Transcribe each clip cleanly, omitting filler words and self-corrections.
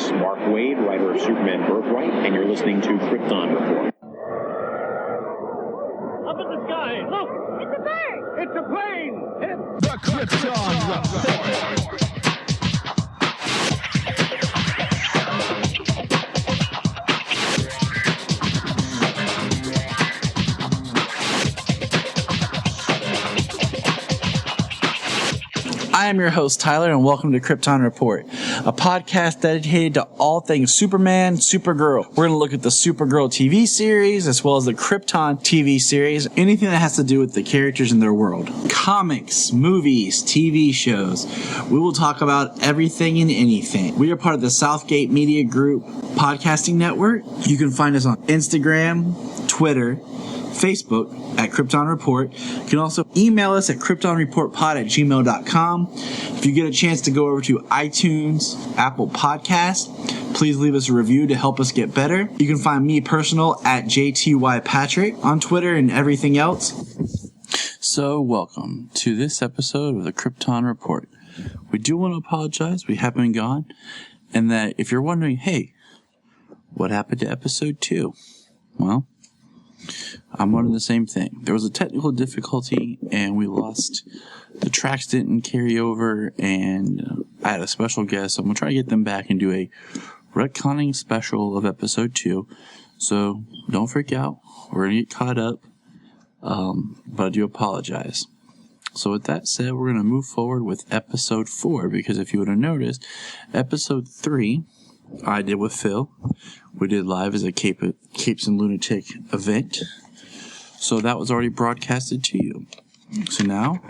is Mark Waid, writer of Superman Birthright, and you're listening to Krypton Report. Up in the sky, look! It's a bird! It's a plane! The Krypton Report. I am your host, Tyler, and welcome to Krypton Report, a podcast dedicated to all things Superman, Supergirl. We're going to look at the Supergirl TV series, as well as the Krypton TV series, anything that has to do with the characters in their world. Comics, movies, TV shows. We will talk about everything and anything. We are part of the Southgate Media Group podcasting network. You can find us on Instagram, Twitter, Facebook at Krypton Report. You can also email us at kryptonreportpod@gmail.com. If you get a chance to go over to iTunes, Apple Podcasts, please leave us a review to help us get better. You can find me personal at JTYPatrick on Twitter and everything else. So welcome to this episode of the Krypton Report. We do want to apologize. We have been gone. And that if you're wondering, hey, what happened to episode 2? Well, I'm wondering the same thing. There was a technical difficulty and we lost. The tracks didn't carry over and I had a special guest. So I'm going to try to get them back and do a retconning special of episode 2. So don't freak out. We're going to get caught up. But I do apologize. So with that said, we're going to move forward with episode 4 because if you would have noticed, episode 3 I did with Phil. We did live as a Capes and Lunatic event. So that was already broadcasted to you. So now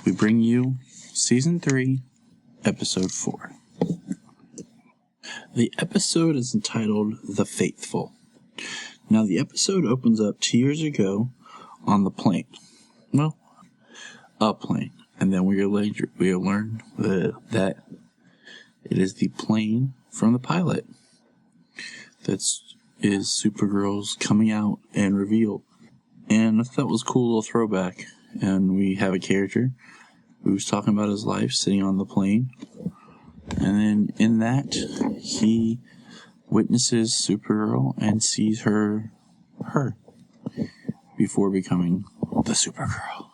we bring you season 3, episode 4. The episode is entitled The Faithful. Now the episode opens up 2 years ago on the plane. Well, a plane. And then we learn that it is the plane from the pilot. That is Supergirl's coming out and revealed. And I thought that was a cool little throwback. And we have a character who's talking about his life sitting on the plane. And then in that, he witnesses Supergirl and sees her before becoming the Supergirl.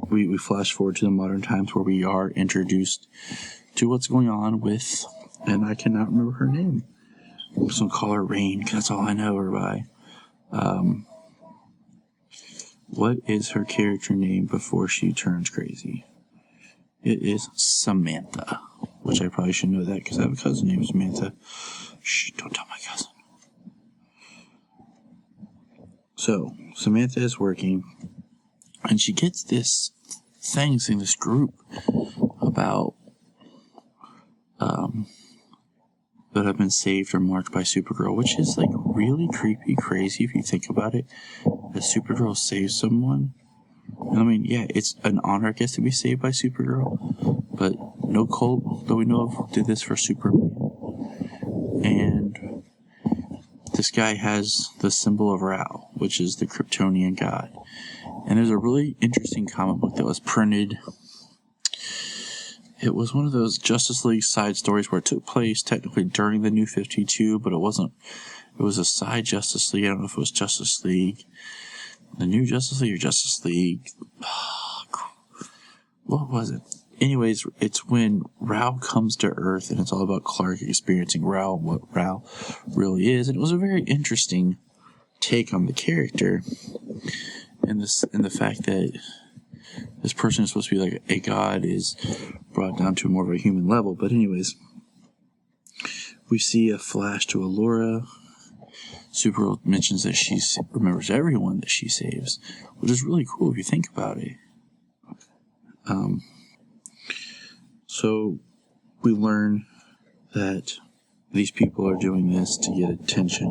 We flash forward to the modern times where we are introduced to what's going on with, and I cannot remember her name. I'm just going to call her Rain, because that's all I know her by. What is her character name before she turns crazy? It is Samantha, which I probably should know that because I have a cousin named Samantha. Shh, don't tell my cousin. So, Samantha is working, and she gets this group about that have been saved or marked by Supergirl, which is like really creepy, crazy if you think about it. That Supergirl saves someone. I mean, yeah, it's an honor, I guess, to be saved by Supergirl, but no cult that we know of did this for Superman. And this guy has the symbol of Ra, which is the Kryptonian god. And there's a really interesting comic book that was printed. It was one of those Justice League side stories where it took place technically during the New 52, but it wasn't. It was a side Justice League. I don't know if it was Justice League, the New Justice League or Justice League. What was it? Anyways, it's when Ra comes to Earth and it's all about Clark experiencing Ra, what Ra really is. And it was a very interesting take on the character and the fact that this person is supposed to be like a god is brought down to more of a human level. But anyways, we see a flash to Allura. Supergirl mentions that she remembers everyone that she saves, which is really cool if you think about it. So we learn that these people are doing this to get attention.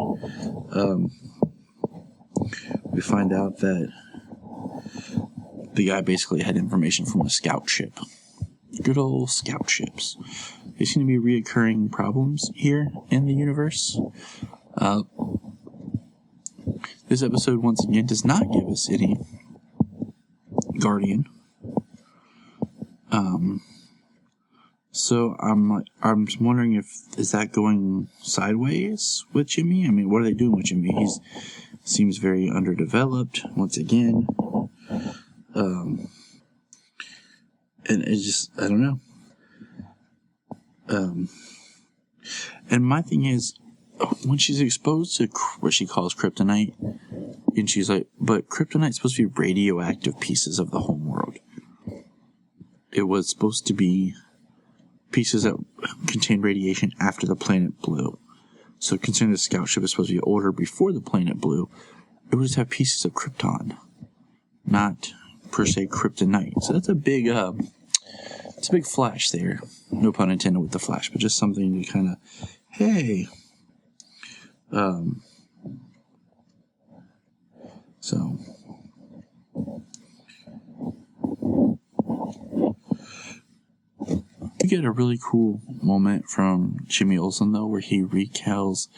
We find out that the guy basically had information from a scout ship. Good old scout ships. They seem to be reoccurring problems here in the universe. This episode, once again, does not give us any Guardian. So I'm wondering is that going sideways with Jimmy? I mean, what are they doing with Jimmy? He seems very underdeveloped once again. And it's just, I don't know. And my thing is, when she's exposed to what she calls kryptonite, and she's like, but kryptonite's supposed to be radioactive pieces of the homeworld. It was supposed to be pieces that contain radiation after the planet blew. So considering the scout ship is supposed to be older before the planet blew, it would just have pieces of Krypton, not per se kryptonite. So that's a big, it's a big flash there. No pun intended with the flash, but just something to kind of, hey. So. We get a really cool moment from Jimmy Olsen, though, where he recounts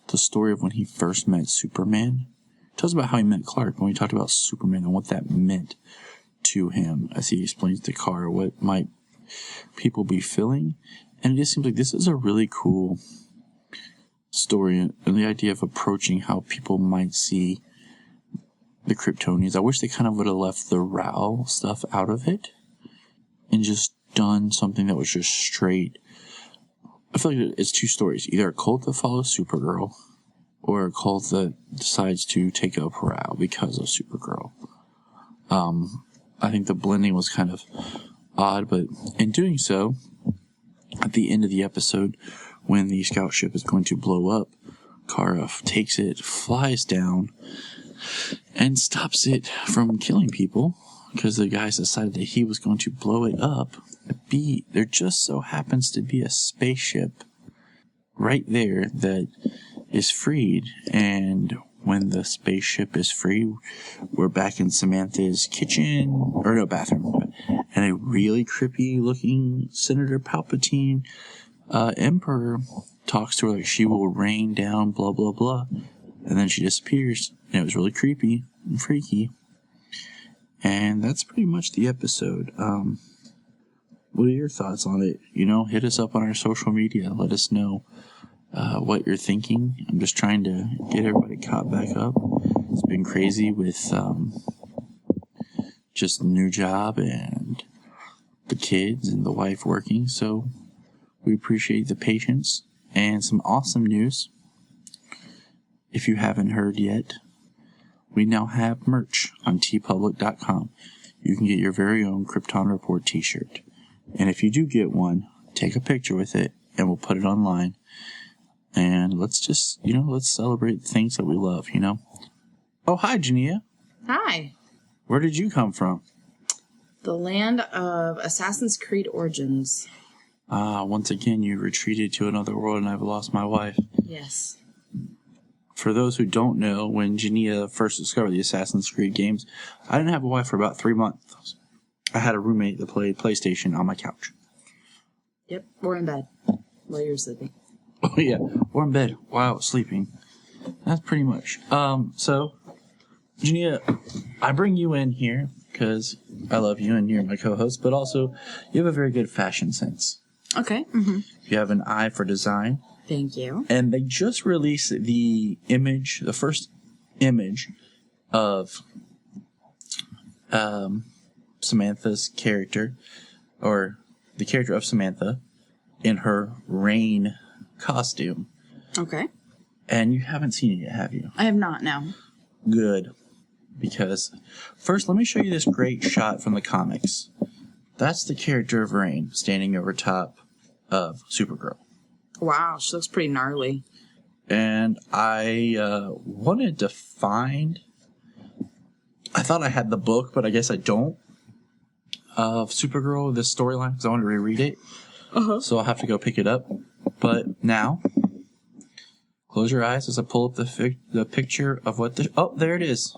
the story of when he first met Superman. He tells about how he met Clark when we talked about Superman and what that meant to him as he explains to Kara what might people be feeling. And it just seems like this is a really cool story, and the idea of approaching how people might see the Kryptonians. I wish they kind of would have left the Rao stuff out of it and just done something that was just straight. I feel like it's two stories. Either a cult that follows Supergirl or a cult that decides to take up Rao because of Supergirl. I think the blending was kind of odd, but in doing so, at the end of the episode, when the scout ship is going to blow up, Kara takes it, flies down, and stops it from killing people because the guys decided that he was going to blow it up. There just so happens to be a spaceship right there that is freed, and when the spaceship is free, we're back in Samantha's kitchen, or no, bathroom, and a really creepy looking Senator Palpatine Emperor talks to her like she will rain down blah blah blah, and then she disappears, and it was really creepy and freaky. And that's pretty much the episode. What are your thoughts on it? Hit us up on our social media. Let us know what you're thinking. I'm just trying to get everybody caught back up. It's been crazy with just the new job and the kids and the wife working. So we appreciate the patience and some awesome news. If you haven't heard yet, we now have merch on tpublic.com. You can get your very own Krypton Report t-shirt. And if you do get one, take a picture with it and we'll put it online. And let's just, let's celebrate the things that we love, Oh, hi, Jania. Hi. Where did you come from? The land of Assassin's Creed Origins. Once again, you retreated to another world and I've lost my wife. Yes. For those who don't know, when Jania first discovered the Assassin's Creed games, I didn't have a wife for about 3 months. I had a roommate that played PlayStation on my couch. Yep, or in bed while you were sleeping. Oh, yeah, or in bed while I was sleeping. That's pretty much. So, Jania, I bring you in here because I love you and you're my co-host, but also you have a very good fashion sense. Okay. Mm-hmm. You have an eye for design. Thank you. And they just released the first image of Samantha's character, or the character of Samantha, in her rain costume. Okay. And you haven't seen it yet, have you? I have not, no. Good. Because, first, let me show you this great shot from the comics. That's the character of Rain standing over top of Supergirl. Wow, she looks pretty gnarly. And I wanted to find... I thought I had the book, but I guess I don't. Of Supergirl, this storyline, because I want to reread it. Uh-huh. So I'll have to go pick it up. But now, close your eyes as I pull up the picture of what the... Oh, there it is.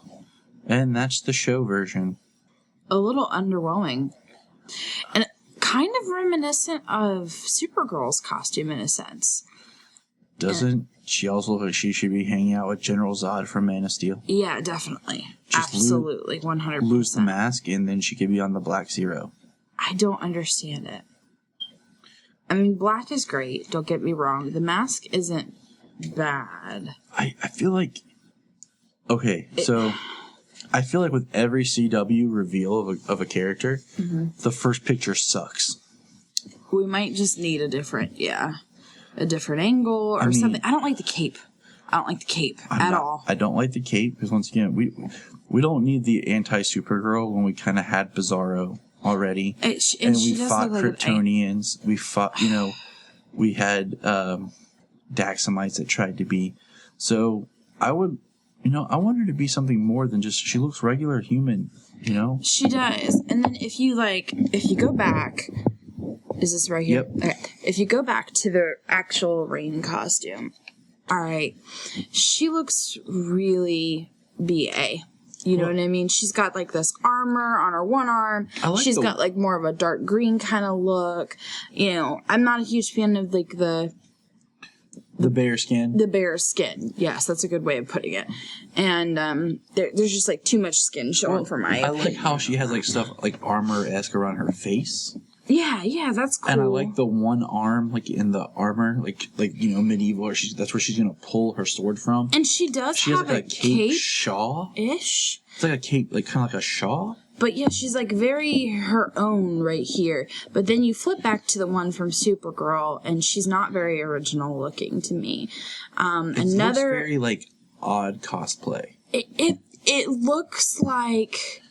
And that's the show version. A little underwhelming. And kind of reminiscent of Supergirl's costume in a sense. Doesn't she also look like she should be hanging out with General Zod from Man of Steel? Yeah, definitely. Just absolutely, 100%. Lose the mask and then she could be on the Black Zero. I don't understand it. I mean, black is great. Don't get me wrong. The mask isn't bad. I feel like... Okay, so... I feel like with every CW reveal of a character, the first picture sucks. We might just need a different angle or something. I don't like the cape. At all. I don't like the cape because, once again, we don't need the anti-Supergirl when we kind of had Bizarro already. And we fought Kryptonians. We fought, we had Daxamites that tried to be. So I would... I want her to be something more than just, she looks regular human, She does. And then if you go back, is this right here? Yep. Okay. If you go back to the actual Rain costume, all right, she looks really BA. You know what I mean? She's got like this armor on her one arm. She's got like more of a dark green kind of look. I'm not a huge fan of like the bare skin. The bare skin. Yes, that's a good way of putting it. And there's just like too much skin showing for my opinion. I like how she has like stuff like armor-esque around her face. Yeah, that's cool. And I like the one arm like in the armor, like medieval. That's where she's gonna pull her sword from. And she does have like a cape shawl-ish. It's like a cape, like kind of like a shawl. But yeah, she's like very her own right here. But then you flip back to the one from Supergirl, and she's not very original looking to me. It looks very like odd cosplay. It looks like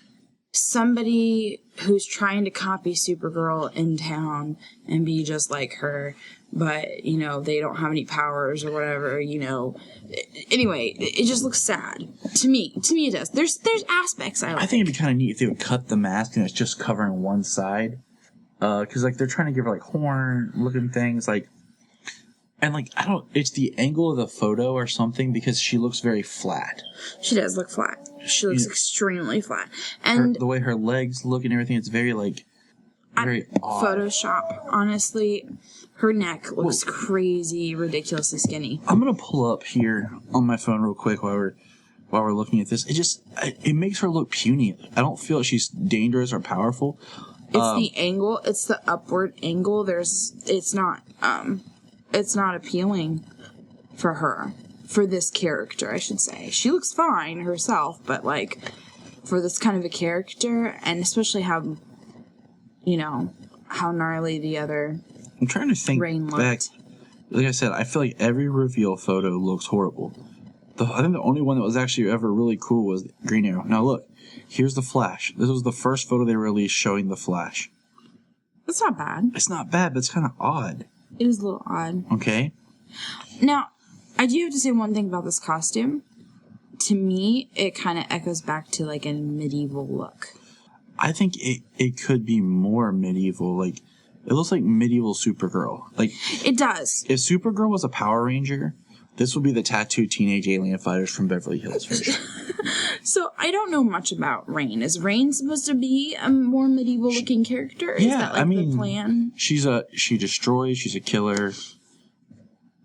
somebody who's trying to copy Supergirl in town and be just like her, but they don't have any powers or whatever. Anyway, it just looks sad to me. It does. There's aspects I like. I think it'd be kind of neat if they would cut the mask and it's just covering one side, because like they're trying to give her like horn looking things like, and like it's the angle of the photo or something, because she looks very flat. She does look flat. She looks extremely flat, and the way her legs look and everything, it's very like very odd. Photoshop, honestly. Her neck looks crazy, ridiculously skinny. I'm gonna pull up here on my phone real quick while we're looking at this. It makes her look puny. I don't feel like she's dangerous or powerful. It's the angle. It's the upward angle. It's not appealing for her, for this character, I should say. She looks fine herself, but like for this kind of a character, and especially how gnarly the other. I'm trying to think back. Like I said, I feel like every reveal photo looks horrible. I think the only one that was actually ever really cool was Green Arrow. Now look, here's the Flash. This was the first photo they released showing the Flash. That's not bad. It's not bad, but it's kind of odd. It is a little odd. Okay. Now, I do have to say one thing about this costume. To me, it kind of echoes back to like a medieval look. I think it could be more medieval, like... It looks like medieval Supergirl. Like it does. If Supergirl was a Power Ranger, this would be the tattooed teenage alien fighters from Beverly Hills version. So I don't know much about Rain. Is Rain supposed to be a more medieval looking character? Is that like the plan? She destroys. She's a killer.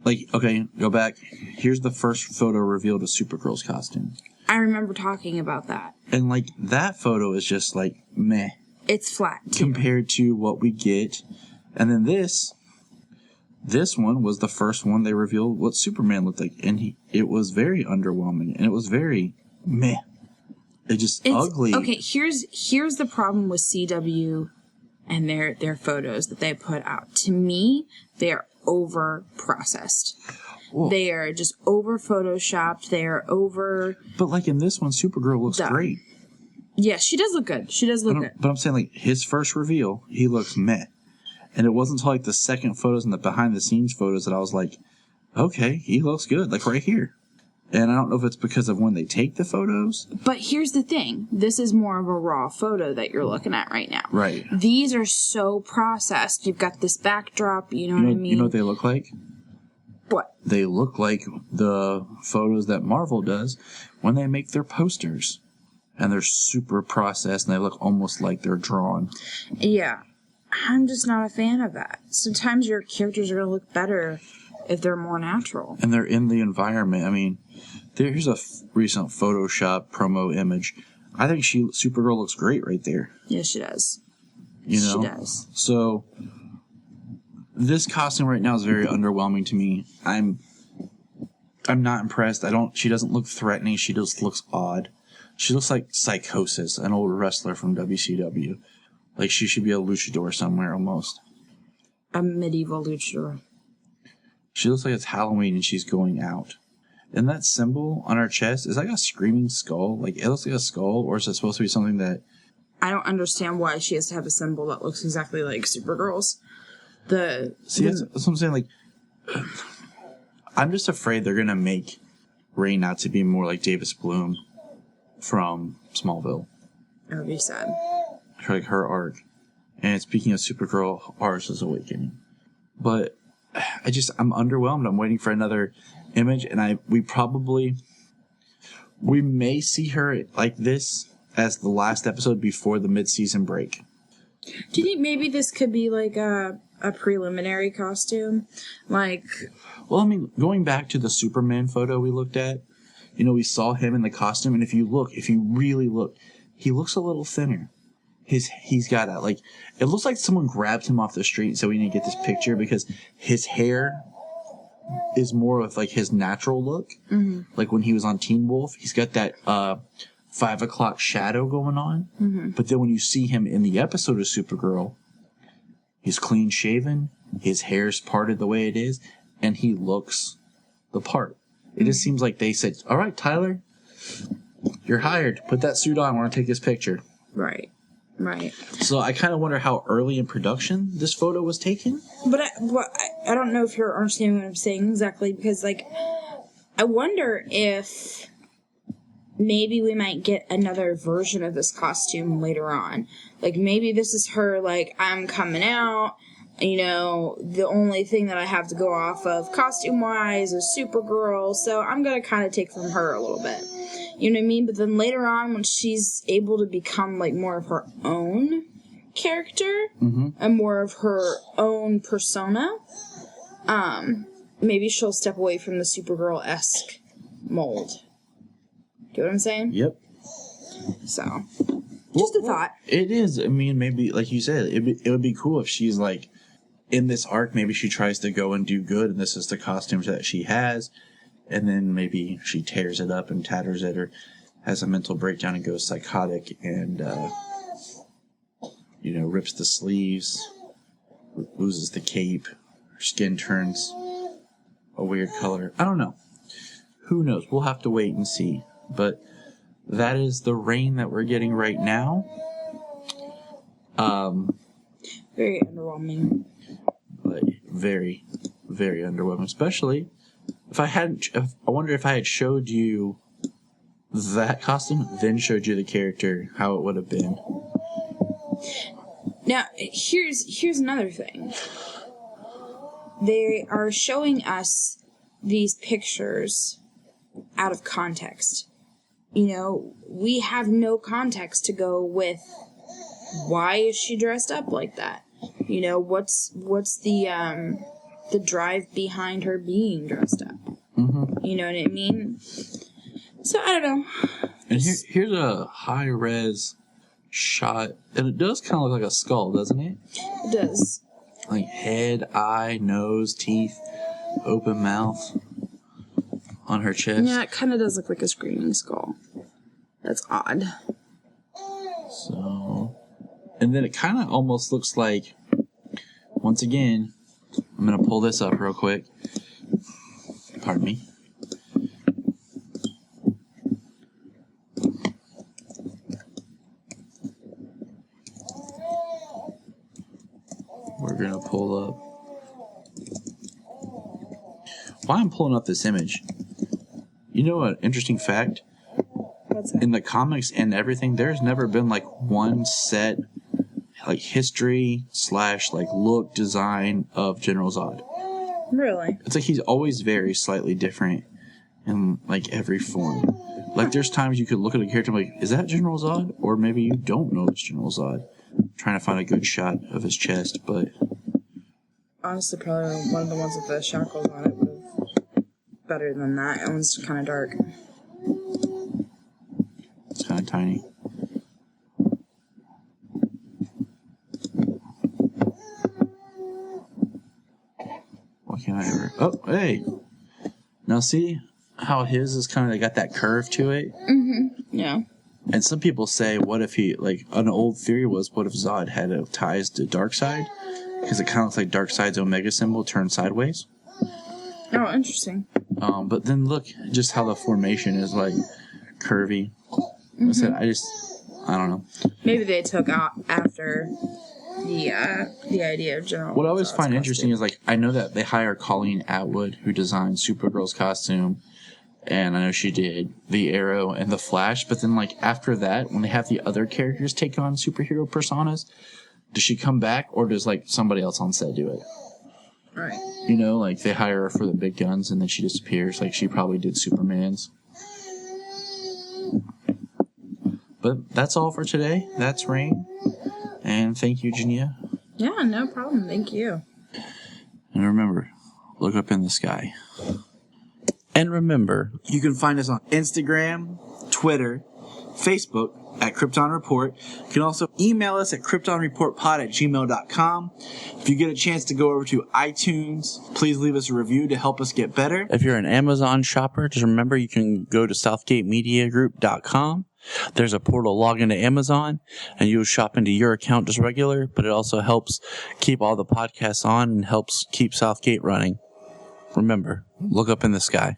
Like, okay, go back. Here's the first photo revealed of Supergirl's costume. I remember talking about that. And like that photo is just like meh. It's flat too. Compared to what we get. And then this one was the first one they revealed what Superman looked like. And it was very underwhelming. And it was very meh. It's ugly. Okay, here's the problem with CW and their photos that they put out. To me, they are over processed. Whoa. They are just over photoshopped. They are over. But like in this one, Supergirl looks great. Yeah, she does look good. Good. But I'm saying, like, his first reveal, he looks meh. And it wasn't until, like, the second photos and the behind-the-scenes photos that I was like, okay, he looks good, like, right here. And I don't know if it's because of when they take the photos. But here's the thing. This is more of a raw photo that you're looking at right now. Right. These are so processed. You've got this backdrop, you know what I mean? You know what they look like? What? They look like the photos that Marvel does when they make their posters. And they're super processed, and they look almost like they're drawn. Yeah. I'm just not a fan of that. Sometimes your characters are going to look better if they're more natural. And they're in the environment. I mean, here's a recent Photoshop promo image. I think Supergirl looks great right there. Yes, she does. You know? She does. So, This costume right now is very underwhelming to me. I'm not impressed. She doesn't look threatening. She just looks odd. She looks like Psychosis, an old wrestler from WCW. Like she should be a luchador somewhere almost. A medieval luchador. She looks like it's Halloween and she's going out. And that symbol on her chest, is that like a screaming skull? Like it looks like a skull, or is it supposed to be something that... I don't understand why she has to have a symbol that looks exactly like Supergirl's. That's what I'm saying. Like, I'm just afraid they're gonna make Rain out to be more like Davis Bloom from Smallville. That would be sad. Like her arc. And speaking of Supergirl, ours is Awakening. But I'm underwhelmed. I'm waiting for another image, and we may see her like this as the last episode before the mid-season break. Do you think maybe this could be like a preliminary costume? Like... Well, I mean, going back to the Superman photo we looked at, we saw him in the costume, and if you really look, he looks a little thinner. He's got a, like, it looks like someone grabbed him off the street, so we need to get this picture, because his hair is more of, like, his natural look. Mm-hmm. Like, when he was on Teen Wolf, he's got that 5 o'clock shadow going on. Mm-hmm. But then when you see him in the episode of Supergirl, he's clean shaven, his hair's parted the way it is, and he looks the part. It just seems like they said, all right, Tyler, you're hired. Put that suit on. I want to take this picture. Right. So I kind of wonder how early in production this photo was taken. But I don't know if you're understanding what I'm saying exactly, because, like, I wonder if maybe we might get another version of this costume later on. Like, maybe this is her, like, I'm coming out. The only thing that I have to go off of costume-wise is Supergirl, so I'm going to kind of take from her a little bit. You know what I mean? But then later on, when she's able to become, like, more of her own character, and more of her own persona, maybe she'll step away from the Supergirl-esque mold. Do you know what I'm saying? Yep. So, just a thought. It is. I mean, maybe, like you said, it would be cool if she's, like, in this arc, maybe she tries to go and do good, and this is the costumes that she has, and then maybe she tears it up and tatters it, or has a mental breakdown and goes psychotic, and, rips the sleeves, loses the cape, her skin turns a weird color. I don't know. Who knows? We'll have to wait and see. But that is the Rain that we're getting right now. Very underwhelming. But very, very underwhelming. Especially I wonder if I had showed you that costume, then showed you the character, how it would have been. Now, here's another thing. They are showing us these pictures out of context. We have no context to go with why is she dressed up like that? What's the drive behind her being dressed up? Mm-hmm. You know what I mean? So, I don't know. And here's a high-res shot, and it does kind of look like a skull, doesn't it? It does. Like head, eye, nose, teeth, open mouth on her chest. Yeah, it kind of does look like a screaming skull. That's odd. So, and then it kind of almost looks like, once again, I'm going to pull this up real quick. Pardon me. We're going to pull up. Why I'm pulling up this image. You know an interesting fact? What's that? In the comics and everything, there's never been like one set like history / like look design of General Zod. Really? It's like he's always very slightly different in like every form. Like there's times you could look at a character and be like, is that General Zod? Or maybe you don't know it's General Zod. Trying to find a good shot of his chest, but honestly, probably one of the ones with the shackles on it would have better than that. That one's kind of dark. It's kind of tiny. can I ever? Oh, hey. Now see how his is kind of got that curve to it? Yeah. And some people say, what if he, like, an old theory was, what if Zod had ties to Darkseid? Because it kind of looks like Darkseid's Omega symbol turned sideways. Oh, interesting. But then look just how the formation is, like, curvy. I said, I don't know. Maybe they took out after the idea of General. What I always Zod's find interesting costume. is, like, I know that they hire Colleen Atwood, who designed Supergirl's costume, and I know she did the Arrow and the Flash, but then, like, after that, when they have the other characters take on superhero personas, does she come back, or does, like, somebody else on set do it? Right. You know, like, they hire her for the big guns, and then she disappears, like she probably did Superman's. But that's all for today. That's Rain. And thank you, Jania. Yeah, no problem. Thank you. And remember, look up in the sky. And remember, you can find us on Instagram, Twitter, Facebook at Krypton Report. You can also email us at kryptonreportpod@gmail.com. If you get a chance to go over to iTunes, please leave us a review to help us get better. If you're an Amazon shopper, just remember you can go to southgatemediagroup.com. There's a portal, log into Amazon, and you'll shop into your account just regular, but it also helps keep all the podcasts on and helps keep Southgate running. Remember, look up in the sky.